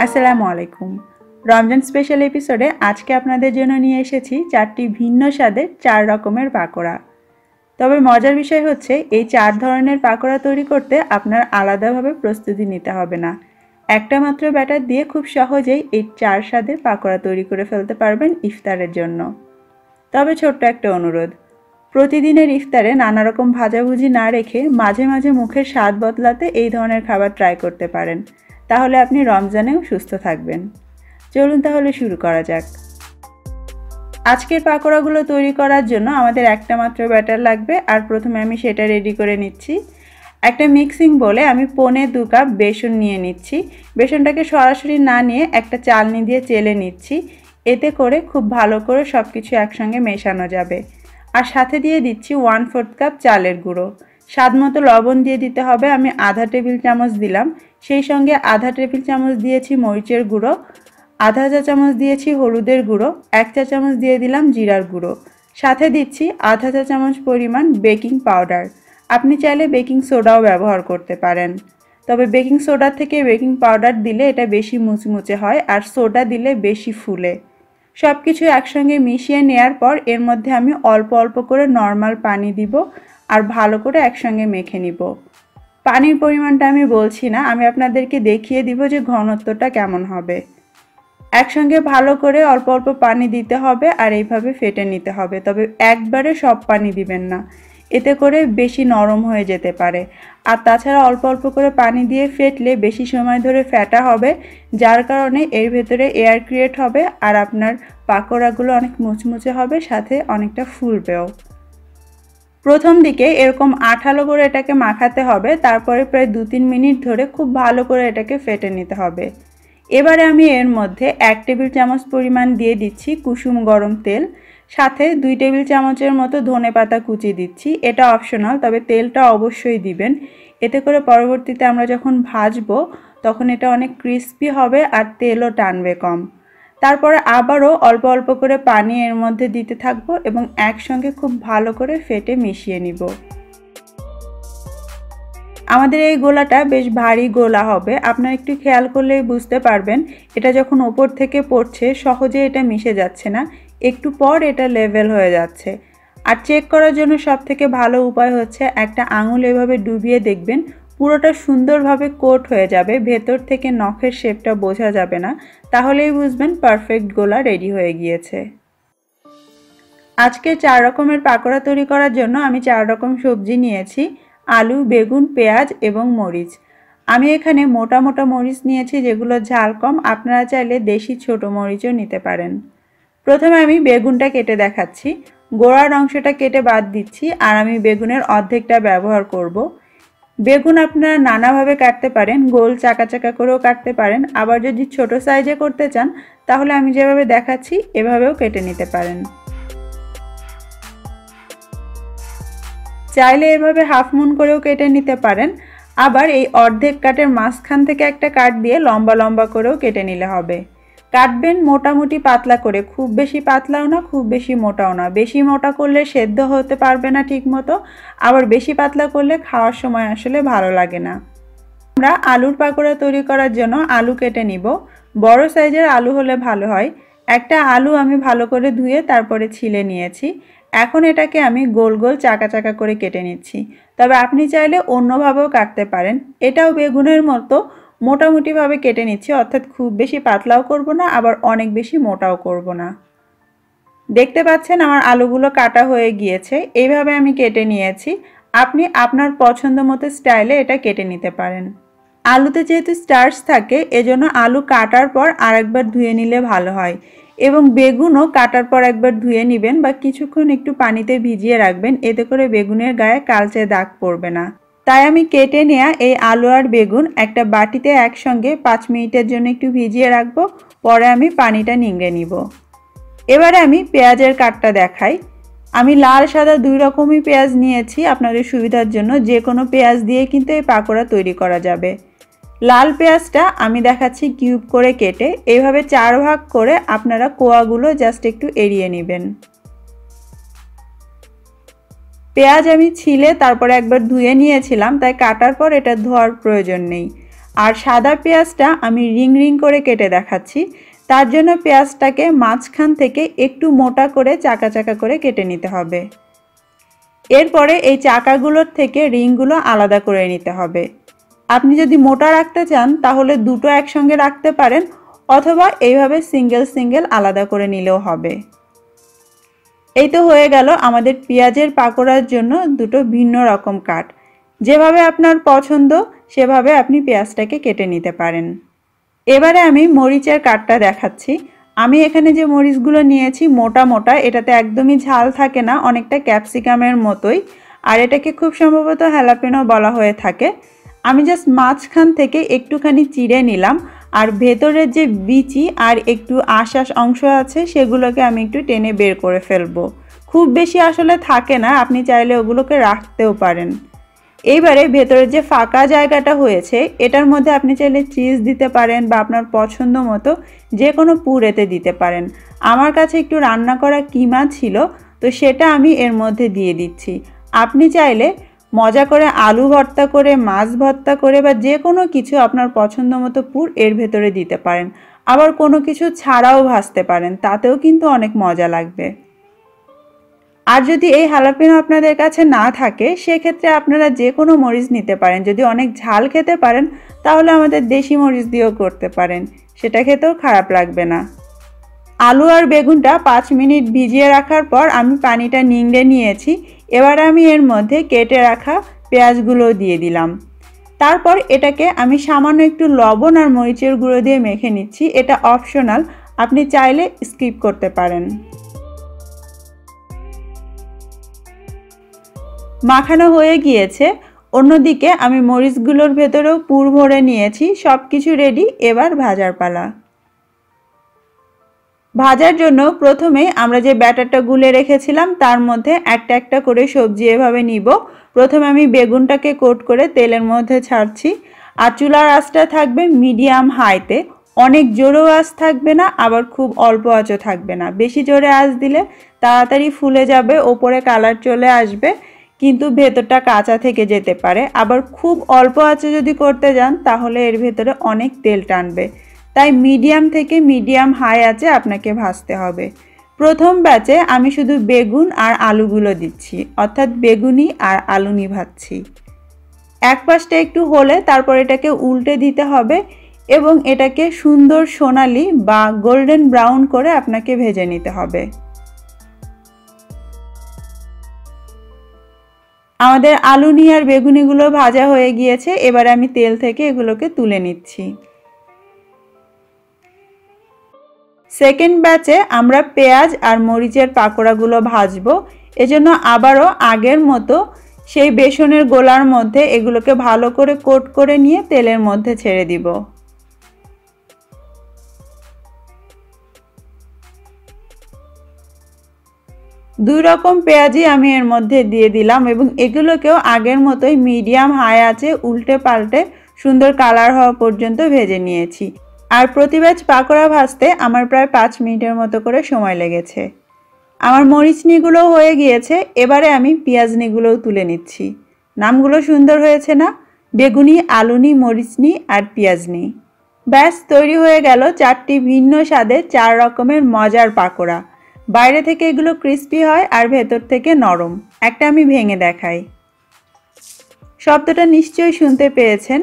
আসসালামু আলাইকুম। রমজান স্পেশাল এপিসোডে আজকে আপনাদের জন্য নিয়ে এসেছি 4টি ভিন্ন স্বাদের 4 রকমের পাকোড়া। তবে মজার বিষয় হচ্ছে এই 4 ধরনের পাকোড়া তৈরি করতে আপনার আলাদাভাবে প্রস্তুতি নিতে হবে না। একটা মাত্র ব্যাটার দিয়ে খুব সহজেই এই 4 স্বাদের পাকোড়া তৈরি করে ফেলতে পারবেন ইফতারের জন্য। তবে ছোট্ট একটা অনুরোধ, প্রতিদিনের ইফতারে নানা রকম ভাজাভুজি না রেখে মাঝে মাঝে মুখের স্বাদ বদলাতে এই ধরনের খাবার ট্রাই করতে পারেন। তাহলে আপনি রমজানেও সুস্থ থাকবেন। চলুন তাহলে শুরু করা যাক। আজকের পাকোড়াগুলো তৈরি করার জন্য আমাদের একটা মাত্র ব্যাটার লাগবে, আর প্রথমে আমি সেটা রেডি করে নিচ্ছি। একটা মিক্সিং বলে আমি 1.25 কাপ বেসন নিয়ে নিচ্ছি। বেসনটাকে সরাসরি না নিয়ে একটা চালনি দিয়ে চেলে নিচ্ছি। এতে করে খুব ভালো করে সব কিছু একসঙ্গে মেশানো যাবে। আর সাথে দিয়ে দিচ্ছি 1/4 কাপ চালের গুঁড়ো। স্বাদ মতো লবণ দিয়ে দিতে হবে, আমি আধা টেবিল চামচ দিলাম। সেই সঙ্গে আধা টেবিল চামচ দিয়েছি মরিচের গুঁড়ো, আধা চা চামচ দিয়েছি হলুদের গুঁড়ো, 1 চা চামচ দিয়ে দিলাম জিরার গুঁড়ো। সাথে দিচ্ছি আধা চা চামচ পরিমাণ বেকিং পাউডার। আপনি চাইলে বেকিং সোডাও ব্যবহার করতে পারেন, তবে বেকিং সোডা থেকে বেকিং পাউডার দিলে এটা বেশি মুচমুচে হয়, আর সোডা দিলে বেশি ফুলে। সব কিছু একসঙ্গে মিশিয়ে নেওয়ার পর এর মধ্যে আমি অল্প অল্প করে নর্মাল পানি দিব, আর ভালো করে একসঙ্গে মেখে নিব। পানির পরিমাণটা আমি বলছি না, আমি আপনাদেরকে দেখিয়ে দিব যে ঘনত্বটা কেমন হবে। একসঙ্গে ভালো করে অল্প অল্প পানি দিতে হবে, আর এইভাবে ফেটে নিতে হবে। তবে একবারে সব পানি দিবেন না, এতে করে বেশি নরম হয়ে যেতে পারে। আর তাছাড়া অল্প অল্প করে পানি দিয়ে ফেটলে বেশি সময় ধরে ফেটা হবে, যার কারণে এর ভেতরে এয়ার ক্রিয়েট হবে, আর আপনার পাকোড়াগুলো অনেক মুচমুচে হবে, সাথে অনেকটা ফুলবেও। প্রথম দিকে এরকম আঠালো করে এটাকে মাখাতে হবে, তারপরে প্রায় 2-3 মিনিট ধরে খুব ভালো করে এটাকে ফেটে নিতে হবে। এবারে আমি এর মধ্যে 1 টেবিল চামচ পরিমাণ দিয়ে দিচ্ছি কুসুম গরম তেল, সাথে 2 টেবিল চামচের মতো ধনেপাতা কুচি দিচ্ছি। এটা অপশনাল, তবে তেলটা অবশ্যই দিবেন। এতে করে পরবর্তীতে আমরা যখন ভাজবো তখন এটা অনেক ক্রিস্পি হবে, আর তেলও টানবে কম। তারপরে আবারও অল্প অল্প করে পানি এর মধ্যে দিতে থাকবো এবং একসঙ্গে খুব ভালো করে ফেটে মিশিয়ে নিব। আমাদের এই গোলাটা বেশ ভারী গোলা হবে, আপনারা একটু খেয়াল করলে বুঝতে পারবেন। এটা যখন ওপর থেকে পড়ছে সহজে এটা মিশে যাচ্ছে না, একটু পর এটা লেভেল হয়ে যাচ্ছে। আর চেক করার জন্য সবথেকে ভালো উপায় হচ্ছে একটা আঙুল এভাবে ডুবিয়ে দেখবেন, পুরোটা সুন্দরভাবে কোট হয়ে যাবে, ভেতর থেকে নখের শেপটা বোঝা যাবে না। তাহলেই বুঝবেন পারফেক্ট গোলা রেডি হয়ে গিয়েছে। আজকে 4 রকমের পাকোড়া তৈরি করার জন্য আমি 4 রকম সবজি নিয়েছি: আলু, বেগুন, পেঁয়াজ এবং মরিচ। আমি এখানে মোটা মোটা মরিচ নিয়েছি, যেগুলো ঝাল কম। আপনারা চাইলে দেশি ছোট মরিচও নিতে পারেন। প্রথমে আমি বেগুনটা কেটে দেখাচ্ছি। গোড়ার অংশটা কেটে বাদ দিচ্ছি, আর আমি বেগুনের অর্ধেকটা ব্যবহার করব। বেগুন আপনারা নানাভাবে কাটতে পারেন, গোল চাকা চাকা করেও কাটতে পারেন, আবার যদি ছোট সাইজে করতে চান তাহলে আমি যেভাবে দেখাচ্ছি এভাবেও কেটে নিতে পারেন। চাইলে এভাবে হাফ মুন করেও কেটে নিতে পারেন, আবার এই অর্ধেক কাটের মাঝখান থেকে একটা কাট দিয়ে লম্বা লম্বা করেও কেটে নিলে হবে। কাটবেন মোটামুটি পাতলা করে, খুব বেশি পাতলাও না, খুব বেশি মোটাও না। বেশি মোটা করলে সেদ্ধ হতে পারবে না ঠিক মতো, আবার বেশি পাতলা করলে খাওয়ার সময় আসলে ভালো লাগে না। আমরা আলুর পাকোড়া তৈরি করার জন্য আলু কেটে নিব। বড় সাইজের আলু হলে ভালো হয়। একটা আলু আমি ভালো করে ধুয়ে তারপরে ছিলে নিয়েছি। এখন এটাকে আমি গোল গোল চাকা চাকা করে কেটে নিচ্ছি, তবে আপনি চাইলে অন্যভাবেও কাটতে পারেন। এটাও বেগুনের মতো মোটামুটিভাবে কেটে নিচ্ছি, অর্থাৎ খুব বেশি পাতলাও করব না, আবার অনেক বেশি মোটাও করব না। দেখতে পাচ্ছেন আমার আলুগুলো কাটা হয়ে গিয়েছে। এইভাবে আমি কেটে নিয়েছি। আপনি আপনার পছন্দ মতো স্টাইলে এটা কেটে নিতে পারেন। আলুতে যেহেতু স্টার্চ থাকে, এজন্য আলু কাটার পর আরেকবার ধুয়ে নিলে ভালো হয়, এবং বেগুনও কাটার পর একবার ধুয়ে নেবেন বা কিছুক্ষণ একটু পানিতে ভিজিয়ে রাখবেন, এতে করে বেগুনের গায়ে কালচে দাগ পড়বে না। তাই আমি কেটে নেওয়া এই আলু আর বেগুন একটা বাটিতে একসঙ্গে 5 মিনিটের জন্য একটু ভিজিয়ে রাখবো, পরে আমি পানিটা নিংড়ে নিব। এবারে আমি পেঁয়াজের কাটটা দেখাই। আমি লাল সাদা 2 রকমই পেঁয়াজ নিয়েছি, আপনাদের সুবিধার জন্য যে কোনো পেঁয়াজ দিয়ে কিন্তু এই পাকোড়া তৈরি করা যাবে। লাল পেঁয়াজটা আমি দেখাচ্ছি কিউব করে কেটে, এইভাবে 4 ভাগ করে আপনারা কোয়াগুলো জাস্ট একটু এড়িয়ে নেবেন। পেঁয়াজ আমি ছিলে তারপরে একবার ধুয়ে নিয়েছিলাম, তাই কাটার পর এটা ধোয়ার প্রয়োজন নেই। আর সাদা পেঁয়াজটা আমি রিং রিং করে কেটে দেখাচ্ছি। তার জন্য পেঁয়াজটাকে মাঝখান থেকে একটু মোটা করে চাকা চাকা করে কেটে নিতে হবে। এরপরে এই চাকাগুলোর থেকে রিংগুলো আলাদা করে নিতে হবে। আপনি যদি মোটা রাখতে চান তাহলে দুটো একসঙ্গে রাখতে পারেন, অথবা এইভাবে সিঙ্গেল সিঙ্গেল আলাদা করে নিলেও হবে। এই তো হয়ে গেল আমাদের পেঁয়াজের পাকোড়ার জন্য দুটো ভিন্ন রকম কাট। যেভাবে আপনার পছন্দ সেভাবে আপনি পেঁয়াজটাকে কেটে নিতে পারেন। এবারে আমি মরিচের কাটটা দেখাচ্ছি। আমি এখানে যে মরিচগুলো নিয়েছি মোটা মোটা, এটাতে একদমই ঝাল থাকে না, অনেকটা ক্যাপসিকামের মতোই, আর এটাকে খুব সম্ভবত হ্যালাপেনো বলা হয়ে থাকে। আমি জাস্ট মাঝখান থেকে একটুখানি চিড়ে নিলাম, আর ভেতরের যে বিচি আর একটু আঁশ অংশ আছে সেগুলোকে আমি একটু টেনে বের করে ফেলবো। খুব বেশি আসলে থাকে না, আপনি চাইলে ওগুলোকে রাখতেও পারেন। এইবারে ভেতরের যে ফাঁকা জায়গাটা হয়েছে এটার মধ্যে আপনি চাইলে চিজ দিতে পারেন বা আপনার পছন্দ মতো যে কোনো পুর এতে দিতে পারেন। আমার কাছে একটু রান্না করা কিমা ছিল, তো সেটা আমি এর মধ্যে দিয়ে দিচ্ছি। আপনি চাইলে মজা করে আলু ভর্তা করে, মাছ ভর্তা করে বা যে কোনো কিছু আপনার পছন্দ মতো পুর এর ভেতরে দিতে পারেন। আবার কোনো কিছু ছাড়াও ভাজতে পারেন, তাতেও কিন্তু অনেক মজা লাগবে। আর যদি এই হ্যালাপেনো আপনাদের কাছে না থাকে সেক্ষেত্রে আপনারা যে কোনো মরিচ নিতে পারেন। যদি অনেক ঝাল খেতে পারেন তাহলে আমাদের দেশি মরিচ দিয়েও করতে পারেন, সেটা খেতেও খারাপ লাগবে না। আলু আর বেগুনটা 5 মিনিট ভিজিয়ে রাখার পর আমি পানিটা নিংড়ে নিয়েছি। এবার আমি এর মধ্যে কেটে রাখা পেঁয়াজগুলো দিয়ে দিলাম। তারপর এটাকে আমি সামান্য একটু লবণ আর মরিচের গুঁড়ো দিয়ে মেখে নিচ্ছি। এটা অপশনাল, আপনি চাইলে স্কিপ করতে পারেন। মাখানো হয়ে গিয়েছে। অন্যদিকে আমি মরিচগুলোর ভেতরেও পুর ভরে নিয়েছি। সব কিছু রেডি, এবার ভাজার পালা। ভাজার জন্য প্রথমে আমরা যে ব্যাটারটা গুলে রেখেছিলাম তার মধ্যে একটা একটা করে সবজি এভাবে নিব। প্রথমে আমি বেগুনটাকে কোট করে তেলের মধ্যে ছাড়ছি। আর চুলার আঁচটা থাকবে মিডিয়াম হাইতে, অনেক জোরেও আঁচ থাকবে না, আবার খুব অল্প আঁচও থাকবে না। বেশি জোরে আঁচ দিলে তাড়াতাড়ি ফুলে যাবে, ওপরে কালার চলে আসবে, কিন্তু ভেতরটা কাঁচা থেকে যেতে পারে। আবার খুব অল্প আঁচে যদি করতে যান তাহলে এর ভেতরে অনেক তেল টানবে। তাই মিডিয়াম থেকে মিডিয়াম হাই আঁচে আপনাকে ভাজতে হবে। প্রথম ব্যাচে আমি শুধু বেগুন আর আলুগুলো দিচ্ছি, অর্থাৎ বেগুনি আর আলুনি ভাজছি। এক পাশটা একটু হলে তারপর এটাকে উল্টে দিতে হবে এবং এটাকে সুন্দর সোনালি বা গোল্ডেন ব্রাউন করে আপনাকে ভেজে নিতে হবে। আমাদের আলুনি আর বেগুনিগুলো ভাজা হয়ে গিয়েছে। এবার আমি তেল থেকে এগুলোকে তুলে নিচ্ছি। সেকেন্ড ব্যাচে আমরা পেঁয়াজ আর মরিচের পাকোড়াগুলো ভাজবো। এজন্য আবারও আগের মতো সেই বেসনের গোলার মধ্যে এগুলোকে ভালো করে কোট করে নিয়ে তেলের মধ্যে ছেড়ে দিব। দুই রকম পেঁয়াজই আমি এর মধ্যে দিয়ে দিলাম এবং এগুলোকেও আগের মতোই মিডিয়াম হাই আঁচে উল্টে পাল্টে সুন্দর কালার হওয়া পর্যন্ত ভেজে নিয়েছি। আর প্রতি ব্যাচ পাকোড়া ভাজতে আমার প্রায় 5 মিনিটের মতো করে সময় লেগেছে। আমার মরিচনিগুলোও হয়ে গিয়েছে। এবারে আমি পেঁয়াজনিগুলোও তুলে নিচ্ছি। নামগুলো সুন্দর হয়েছে না? বেগুনি, আলুনি, মরিচনি আর পেঁয়াজনি। ব্যাস তৈরি হয়ে গেল 4টি ভিন্ন স্বাদের 4 রকমের মজার পাকোড়া। বাইরে থেকে এগুলো ক্রিস্পি হয় আর ভেতর থেকে নরম। একটা আমি ভেঙে দেখাই। শব্দটা নিশ্চয়ই শুনতে পেয়েছেন।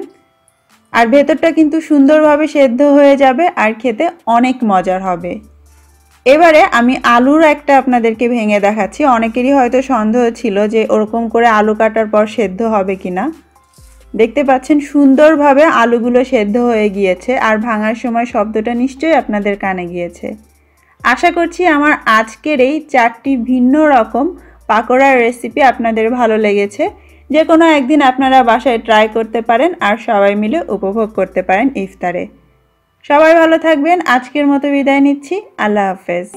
আর ভেতরটা কিন্তু সুন্দরভাবে সেদ্ধ হয়ে যাবে আর খেতে অনেক মজার হবে। এবারে আমি আলুর একটা আপনাদেরকে ভেঙে দেখাচ্ছি। অনেকেরই হয়তো সন্দেহ ছিল যে ওরকম করে আলু কাটার পর সেদ্ধ হবে কিনা। দেখতে পাচ্ছেন সুন্দরভাবে আলুগুলো সেদ্ধ হয়ে গিয়েছে আর ভাঙার সময় শব্দটা নিশ্চয়ই আপনাদের কানে গিয়েছে। আশা করছি আমার আজকের এই 4টি ভিন্ন রকম পাকোড়ার রেসিপি আপনাদের ভালো লেগেছে। যে কোনো একদিন আপনারা বাসায় ট্রাই করতে পারেন আর সবাই মিলে উপভোগ করতে পারেন ইফতারে। সবাই ভালো থাকবেন। আজকের মতো বিদায় নিচ্ছি। আল্লাহ হাফেজ।